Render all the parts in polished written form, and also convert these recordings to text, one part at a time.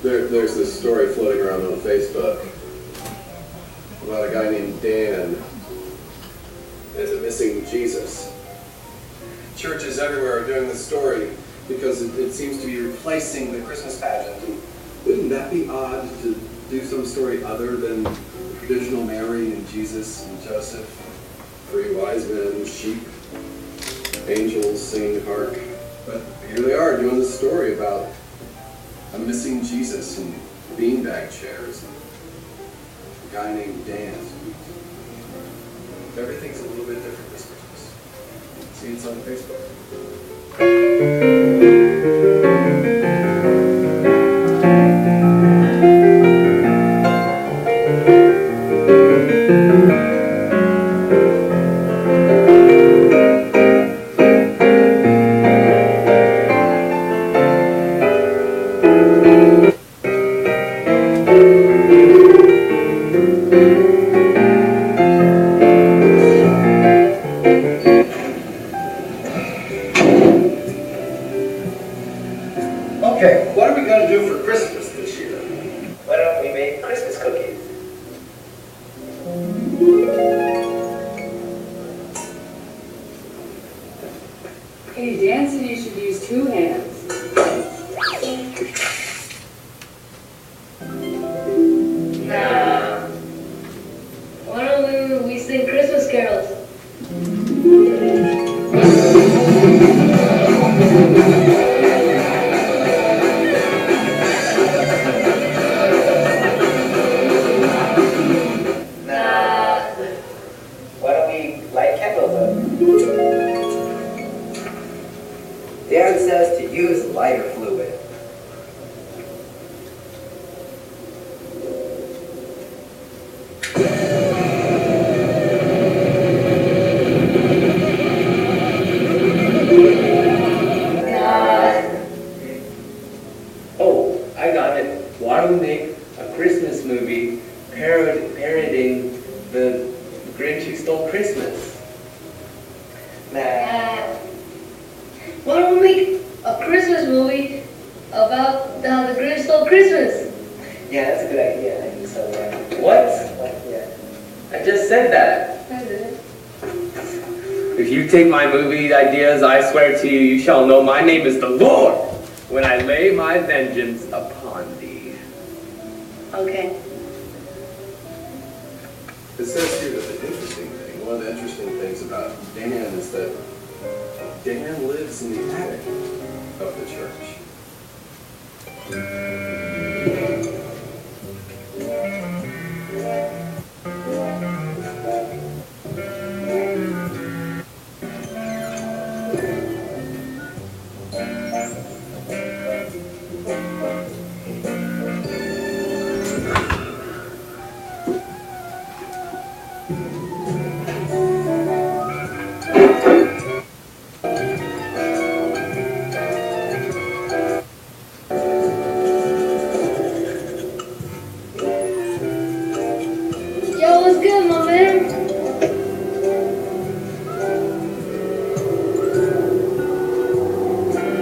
There's this story floating around on Facebook about a guy named Dan and a missing Jesus. Churches everywhere are doing this story because it seems to be replacing the Christmas pageant. And wouldn't that be odd to do some story other than the traditional Mary and Jesus and Joseph, 3 wise men, sheep, angels singing hark? But here they are doing this story about a missing Jesus and beanbag chairs. A guy named Dan. Everything's a little bit different this Christmas. See, it's on Facebook. Okay, what are we going to do for Christmas this year? Why don't we make Christmas cookies? Hey, Dan said you should use 2 hands. Nah. Why don't we sing Christmas carols? Dan says to use lighter fluid. Oh, I got it. Why don't we make a Christmas movie parodying the Grinch Who Stole Christmas? Nah. Why don't we make a Christmas movie about how the Grinch stole Christmas? Yeah, that's a good idea. I think so, yeah. What? Yeah. I just said that. I did. If you take my movie ideas, I swear to you, you shall know my name is the Lord when I lay my vengeance upon thee. Okay. It says here that the interesting thing, one of the interesting things about Dan is that Dan lives in the attic of the church. Yo, what's good, my man?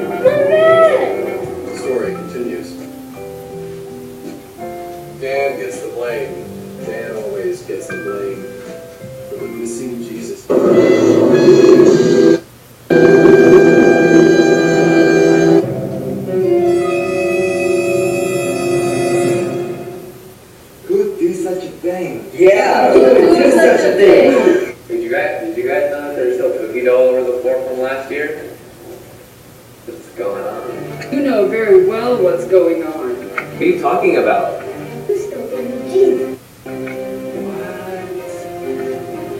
My man! The story continues. Dan gets the blame. Dan always gets the blame for the missing Jesus. Who'd do such a thing? Yeah, who'd do such a thing? Did you guys know that there's still cookie dough all over the floor from last year? What's going on? You know very well what's going on. What are you talking about?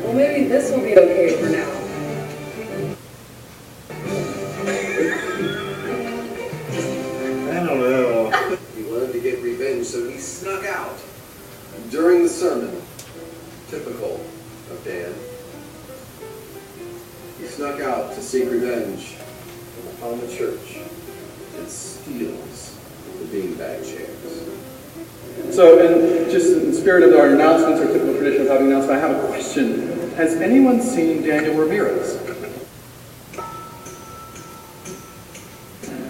Well, maybe this will be okay for now. I don't know. He wanted to get revenge, so he snuck out during the sermon. Typical of Dan. He snuck out to seek revenge upon the church and steals the beanbag chairs. So, just in the spirit of our announcements, our typical tradition of having an announcement, I have a question. Has anyone seen Daniel Ramirez?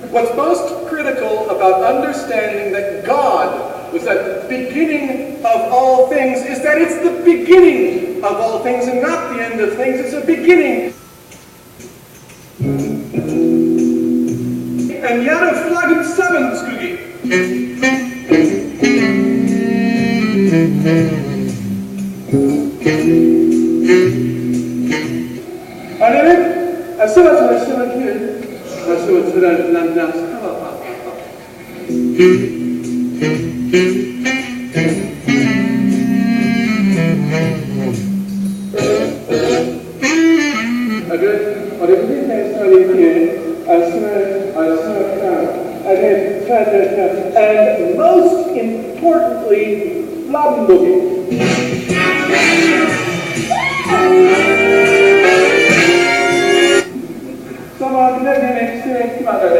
What's most critical about understanding understanding that God was at the beginning of all things is that it's the beginning of all things and not the end of things. It's a beginning. En jaren vlaggen samen, Scoogie. Annemin, jag ser att jag känner till. Jag ser att det där landet ska vara. And most importantly, Flambogi. Someone let me experience mother,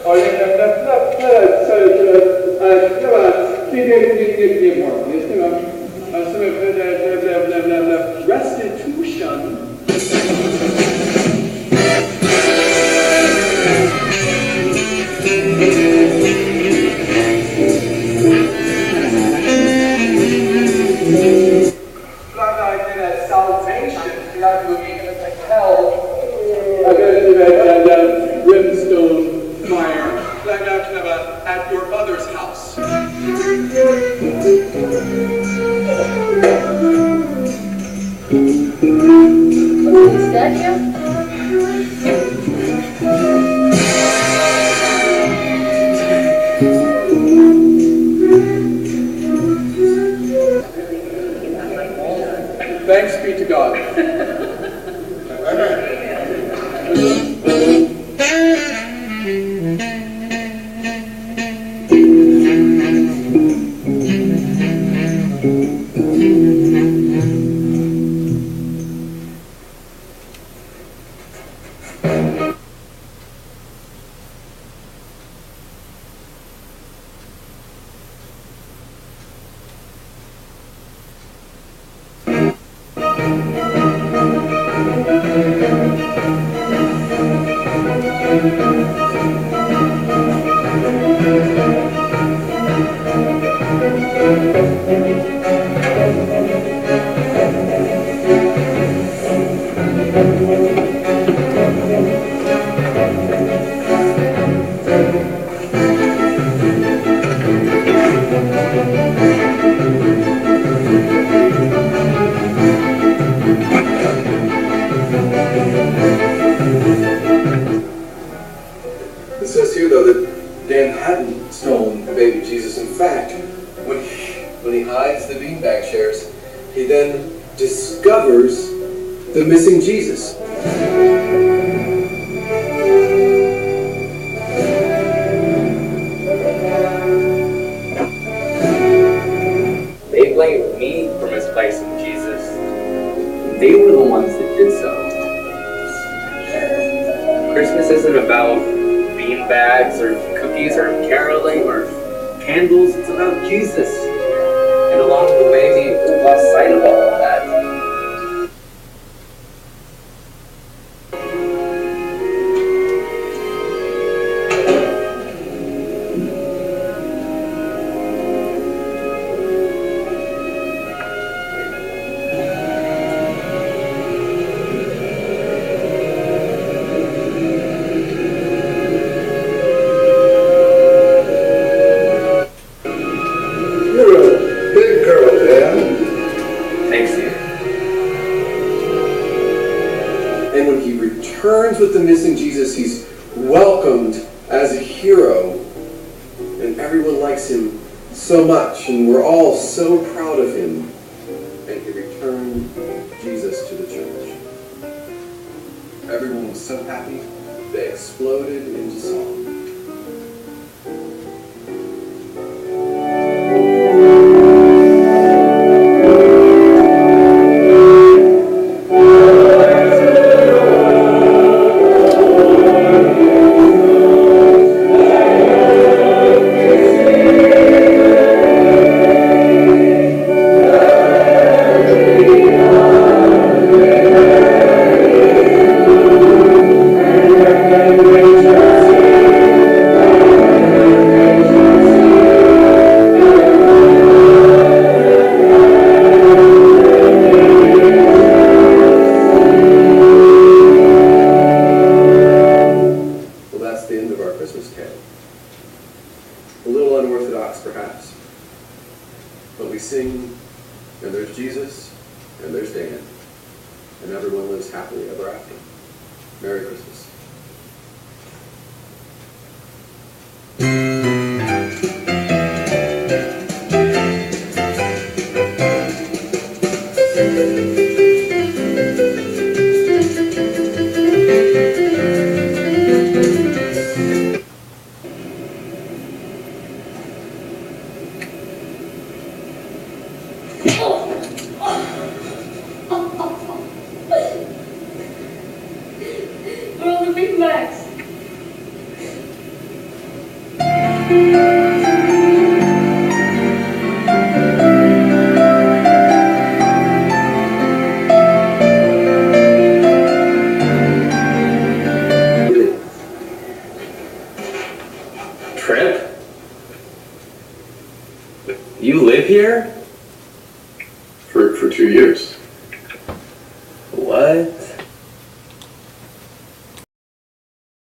or you can restitution. Brimstone fire, at your mother's house. Is that you? Thanks be to God. It says here, though, that Dan hadn't stolen the baby Jesus. In fact, when he hides the beanbag chairs, he then discovers the missing Jesus. They blamed me for misplacing Jesus. They were the ones that did so. Christmas isn't about beanbags or cookies or caroling or candles. It's about Jesus. And along the way, we lost sight of all of that. With the missing Jesus, he's welcomed as a hero, and everyone likes him so much, and we're all so proud of him. And he returned Jesus to the church. Everyone was so happy, they exploded into song. Thank you. orthodox, perhaps. But we sing, and there's Jesus, and there's Dan, and everyone lives happily ever after. Merry Christmas. Where are all the Big Macs? Trip? You live here? For 2 years. What?